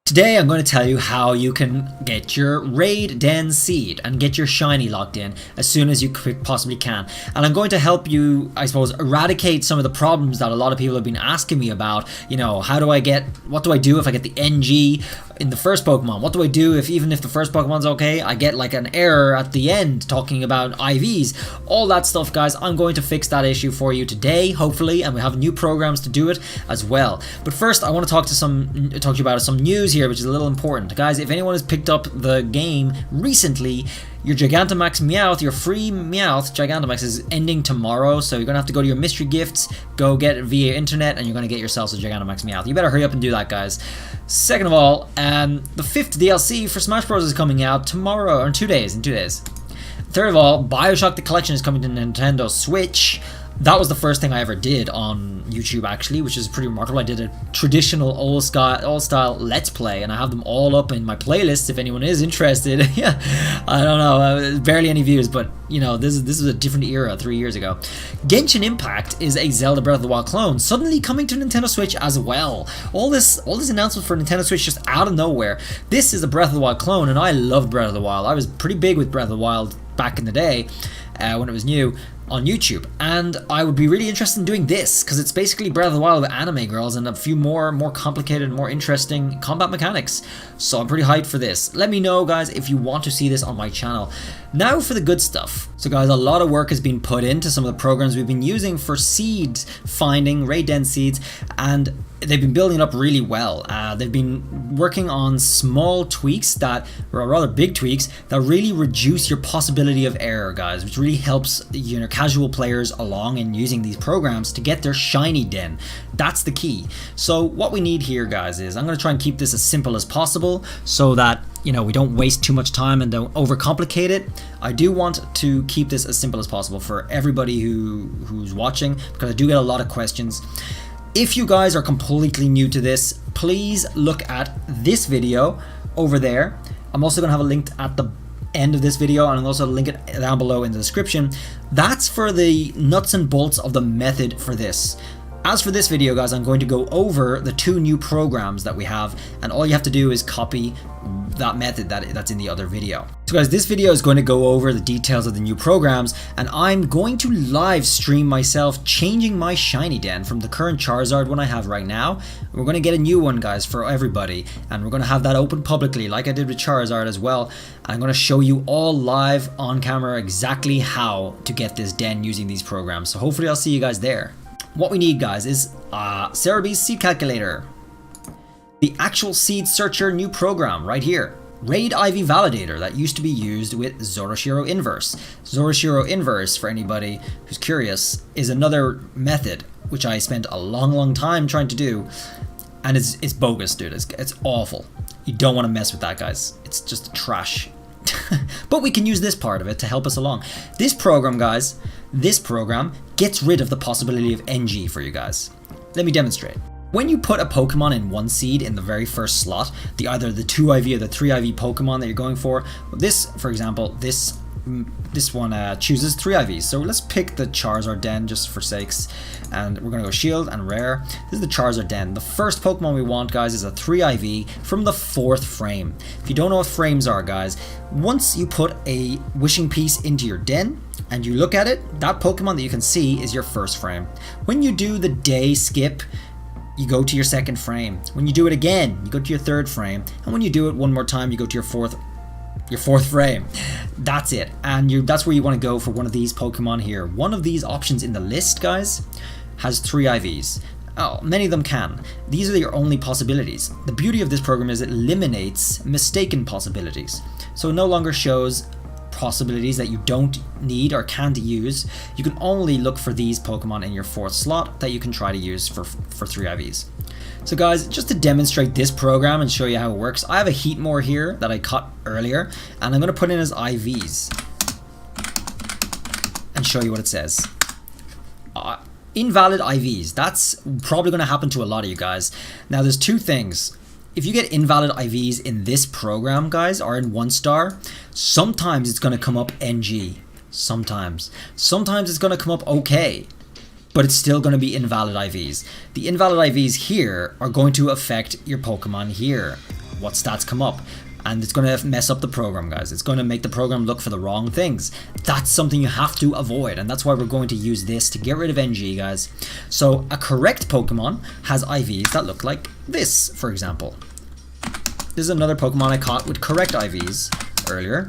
Today I'm going to tell you how you can get your raid den seed and get your shiny locked in as soon as you possibly can. And I'm going to help you, I suppose, eradicate some of the problems that a lot of people have been asking me about. You know, what do I do if I get the NG in the first Pokemon? What do I do if even if the first Pokemon's okay, I get like an error at the end talking about IVs? All that stuff, guys. I'm going to fix that issue for you today, hopefully, and we have new programs to do it as well. But first, I want to talk to you about some news here, which is a little important. Guys, if anyone has picked up the game recently, your Gigantamax Meowth, your free Meowth Gigantamax is ending tomorrow, so you're going to have to go to your mystery gifts, go get it via internet, and you're going to get yourselves a Gigantamax Meowth. You better hurry up and do that, guys. Second of all, the 5th DLC for Smash Bros is coming out tomorrow, or in 2 days, Third of all, BioShock the Collection is coming to Nintendo Switch. That was the first thing I ever did on YouTube, actually, which is pretty remarkable. I did a traditional old style Let's Play, and I have them all up in my playlist if anyone is interested. Yeah, I don't know, barely any views, but you know, this is a different era 3 years ago. Genshin Impact is a Zelda Breath of the Wild clone, suddenly coming to Nintendo Switch as well. All this announcement for Nintendo Switch just out of nowhere. This is a Breath of the Wild clone, and I loved Breath of the Wild. I was pretty big with Breath of the Wild back in the day when it was new on YouTube, and I would be really interested in doing this because it's basically Breath of the Wild with anime girls and a few more complicated, more interesting combat mechanics. So I'm pretty hyped for this. Let me know, guys, if you want to see this on my channel. Now for the good stuff. So guys, a lot of work has been put into some of the programs we've been using for seed finding, raid den seeds, and they've been building up really well. They've been working on small tweaks or rather big tweaks that really reduce your possibility of error, guys, which really helps, you know, casual players along in using these programs to get their shiny den. That's the key. So what we need here, guys, is I'm going to try and keep this as simple as possible so that, you know, we don't waste too much time and don't overcomplicate it. I do want to keep this as simple as possible for everybody who's watching, because I do get a lot of questions. If you guys are completely new to this, please look at this video over there. I'm also going to have a link at the end of this video, and I'll also link it down below in the description. That's for the nuts and bolts of the method for this. As for this video, guys, I'm going to go over the 2 new programs that we have, and all you have to do is copy that method that's in the other video. So guys, this video is going to go over the details of the new programs, and I'm going to live stream myself changing my shiny den from the current Charizard one I have right now. We're going to get a new one, guys, for everybody, and we're going to have that open publicly like I did with Charizard as well. I'm going to show you all live on camera exactly how to get this den using these programs. So hopefully I'll see you guys there. What we need, guys, is Cerebee's Seed Calculator, the actual Seed Searcher new program right here, Raid IV Validator that used to be used with Zoroshiro Inverse. Zoroshiro Inverse, for anybody who's curious, is another method which I spent a long time trying to do, and it's bogus, dude. It's awful. You don't want to mess with that, guys. It's just trash. But we can use this part of it to help us along. This program, guys, this program gets rid of the possibility of NG for you guys. Let me demonstrate. When you put a Pokemon in one seed in the very first slot, either the 2 IV or the 3 IV Pokemon that you're going for, this, for example, this one chooses 3 IVs. So let's pick the Charizard den just for sakes, and we're going to go Shield and Rare. This is the Charizard den. The first Pokemon we want, guys, is a 3 IV from the 4th frame. If you don't know what frames are, guys, once you put a wishing piece into your den and you look at it, that Pokemon that you can see is your 1st frame. When you do the day skip, you go to your 2nd frame. When you do it again, you go to your 3rd frame. And when you do it one more time, you go to your 4th frame. That's it. And that's where you want to go for one of these Pokemon here. One of these options in the list, guys, has 3 IVs. Oh, many of them can. These are your only possibilities. The beauty of this program is it eliminates mistaken possibilities. So it no longer shows possibilities that you don't need or can't use. You can only look for these Pokemon in your 4th slot that you can try to use for 3 IVs. So guys, just to demonstrate this program and show you how it works, I have a Heatmore here that I cut earlier, and I'm going to put in as IVs and show you what it says. Invalid IVs. That's probably going to happen to a lot of you guys. Now there's 2 things. If you get invalid IVs in this program, guys, or in 1-star, sometimes it's going to come up NG. Sometimes it's going to come up okay, but it's still going to be invalid IVs. The invalid IVs here are going to affect your Pokemon here. what stats come up. And it's going to mess up the program, guys. It's going to make the program look for the wrong things. That's something you have to avoid, and that's why we're going to use this to get rid of NG, guys. So a correct Pokemon has IVs that look like this, for example. This is another Pokemon I caught with correct IVs earlier.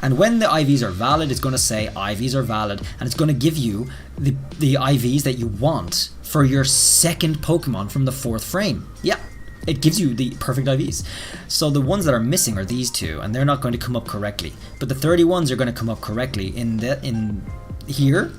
And when the IVs are valid, it's going to say IVs are valid, and it's going to give you the IVs that you want for your second Pokemon from the 4th frame. Yeah. It gives you the perfect IVs. So the ones that are missing are these two, and they're not going to come up correctly. But the 31s are going to come up correctly in here,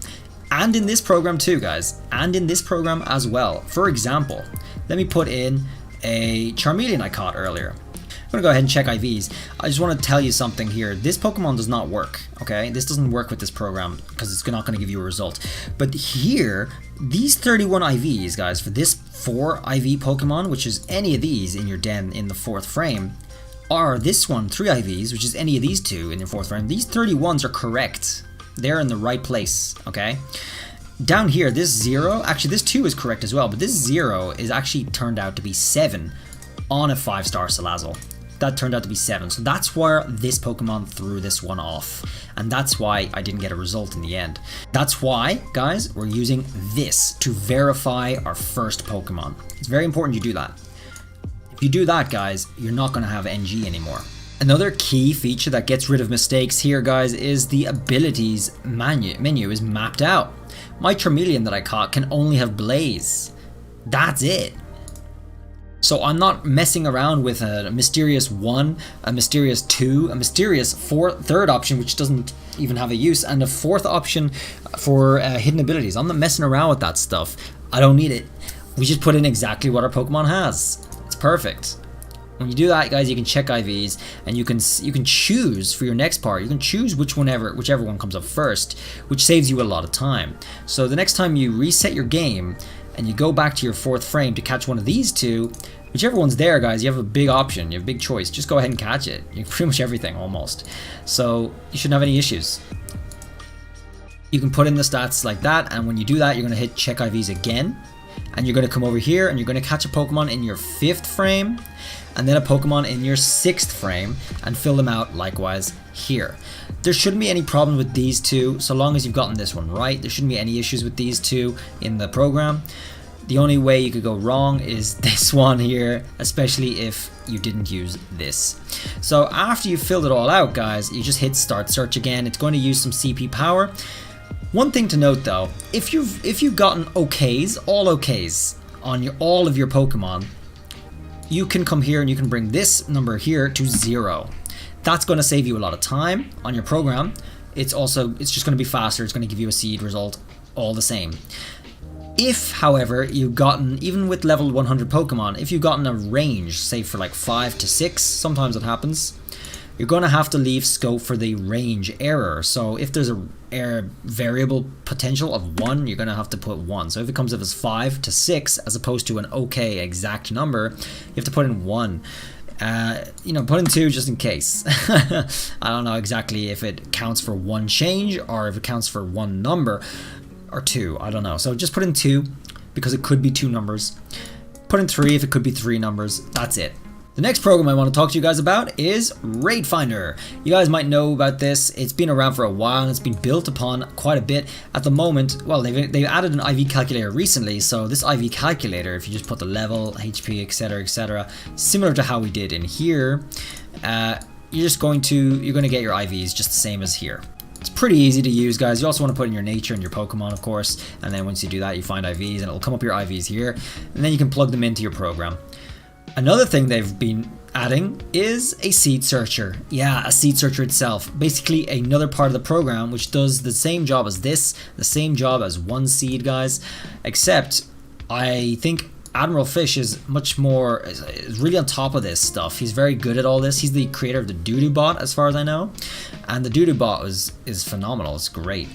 and in this program too, guys, and in this program as well. For example, let me put in a Charmeleon I caught earlier. I'm going to go ahead and check IVs. I just want to tell you something here. This Pokemon does not work, okay? This doesn't work with this program because it's not going to give you a result. But here, these 31 IVs, guys, for this 4 IV Pokemon, which is any of these in your den in the 4th frame, are this one, 3 IVs, which is any of these 2 in your 4th frame. These 31s are correct. They're in the right place, okay? Down here, this 0, actually this 2 is correct as well, but this 0 is actually turned out to be 7 on a 5-star Salazzle. That turned out to be 7, so that's where this Pokemon threw this one off, and that's why I didn't get a result in the end. That's why, guys, we're using this to verify our first Pokemon. It's very important you do that. If you do that, guys, you're not going to have NG anymore. Another key feature that gets rid of mistakes here, guys, is the abilities menu is mapped out. My Charmeleon that I caught can only have Blaze. That's it. So I'm not messing around with a mysterious 1, a mysterious 2, a mysterious 3rd option which doesn't even have a use, and a 4th option for hidden abilities. I'm not messing around with that stuff. I don't need it. We just put in exactly what our Pokemon has. It's perfect. When you do that, guys, you can check IVs, and you can choose for your next part. You can choose whichever one comes up first, which saves you a lot of time. So the next time you reset your game and you go back to your 4th frame to catch one of these 2, whichever one's there, guys, you have a big option, you have a big choice. Just go ahead and catch it. You can pretty much everything almost. So you shouldn't have any issues. You can put in the stats like that, and when you do that, you're going to hit check IVs again, and you're going to come over here and you're going to catch a Pokemon in your 5th frame, and then a Pokemon in your 6th frame, and fill them out likewise here. There shouldn't be any problem with these 2, so long as you've gotten this one right. There shouldn't be any issues with these 2 in the program. The only way you could go wrong is this one here, especially if you didn't use this. So after you've filled it all out, guys, you just hit start search again. It's going to use some CP power. One thing to note though, if you've gotten okays, all okays on all of your Pokemon, you can come here and you can bring this number here to 0. That's going to save you a lot of time on your program. It's just going to be faster. It's going to give you a seed result all the same. If, however, you've gotten, even with level 100 Pokemon, if you've gotten a range, say for like 5 to 6, sometimes it happens, you're going to have to leave scope for the range error. So if there's a variable potential of 1, you're going to have to put 1. So if it comes up as 5 to 6, as opposed to an okay exact number, you have to put in 1. Put in 2 just in case. I don't know exactly if it counts for 1 change or if it counts for 1 number. Or 2, I don't know. So just put in 2 because it could be 2 numbers. Put in 3 if it could be 3 numbers. That's it. The next program I want to talk to you guys about is Raid Finder. You guys might know about this. It's been around for a while and it's been built upon quite a bit. At the moment, well, they've added an IV calculator recently. So this IV calculator, if you just put the level, HP, etc., similar to how we did in here, you're going to get your IVs just the same as here. It's pretty easy to use, guys. You also want to put in your nature and your Pokemon, of course, and then once you do that, you find IVs and it'll come up your IVs here, and then you can plug them into your program. Another thing they've been adding is a seed searcher. Yeah, a seed searcher itself. Basically another part of the program which does the same job as this, the same job as one seed, guys, except I think Admiral Fish is really on top of this stuff. He's very good at all this. He's the creator of the Doodoo bot, as far as I know, and the Doodoo bot is phenomenal. It's great.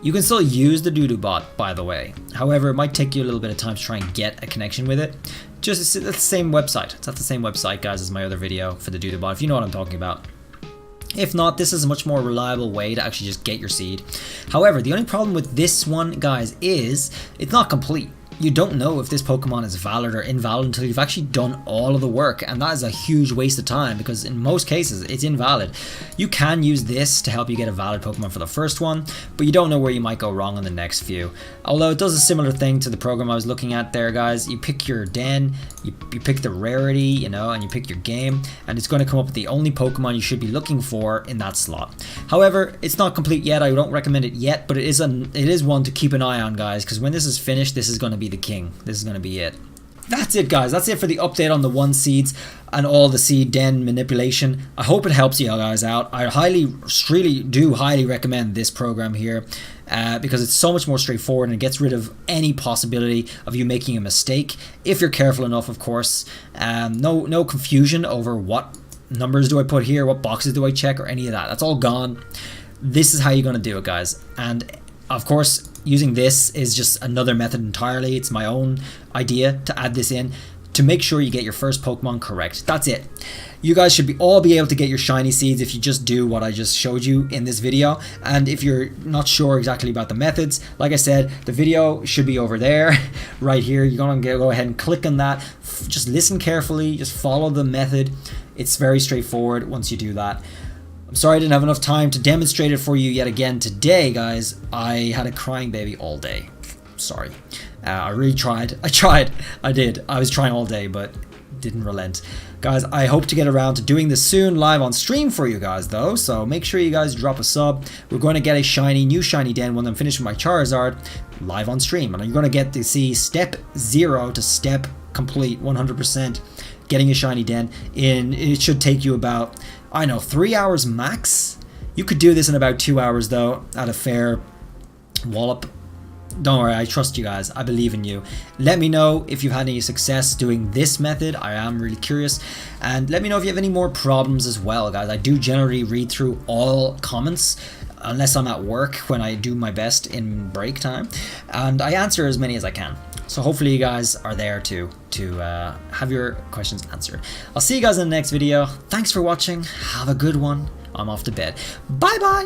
You can still use the Doodoo bot, by the way. However, it might take you a little bit of time to try and get a connection with it. It's at the same website. It's at the same website, guys, as my other video for the Doodoo bot, if you know what I'm talking about. If not, this is a much more reliable way to actually just get your seed. However, the only problem with this one, guys, is it's not complete. you don't know if this Pokemon is valid or invalid until you've actually done all of the work, and that is a huge waste of time because in most cases it's invalid. You can use this to help you get a valid Pokemon for the first one, but you don't know where you might go wrong on the next few. Although it does a similar thing to the program I was looking at there, guys. You pick your den, you pick the rarity, you know, and you pick your game, and it's going to come up with the only Pokemon you should be looking for in that slot. However, it's not complete yet. I don't recommend it yet, but it is one to keep an eye on, guys, because when this is finished, this is going to be the king. This is going to be it. That's it, guys. That's it for the update on the 1 seeds and all the seed den manipulation. I hope it helps you guys out. I really do highly recommend this program here because it's so much more straightforward and it gets rid of any possibility of you making a mistake if you're careful enough, of course. No confusion over what numbers do I put here, what boxes do I check, or any of that. That's all gone. This is how you're going to do it, guys. And of course, using this is just another method entirely. It's my own idea to add this in to make sure you get your first Pokemon correct. That's it. You guys should all be able to get your shiny seeds if you just do what I just showed you in this video. And if you're not sure exactly about the methods, like I said, the video should be over there, right here. You're going to go ahead and click on that. Just listen carefully. Just follow the method. It's very straightforward once you do that. I'm sorry I didn't have enough time to demonstrate it for you yet again today, guys. I had a crying baby all day. Sorry. I really tried. I did. I was trying all day, but didn't relent. Guys, I hope to get around to doing this soon live on stream for you guys, though. So make sure you guys drop a sub. We're going to get a new shiny den when I'm finished with my Charizard live on stream. And you're going to get to see step 0 to step complete 100% getting a shiny den. It should take you about, I know, 3 hours max. You could do this in about 2 hours, though, at a fair wallop. Don't worry, I trust you guys. I believe in you. Let me know if you've had any success doing this method. I am really curious. And let me know if you have any more problems as well, guys. I do generally read through all comments, unless I'm at work when I do my best in break time. And I answer as many as I can. So hopefully you guys are there to have your questions answered. I'll see you guys in the next video. Thanks for watching. Have a good one. I'm off to bed. Bye-bye.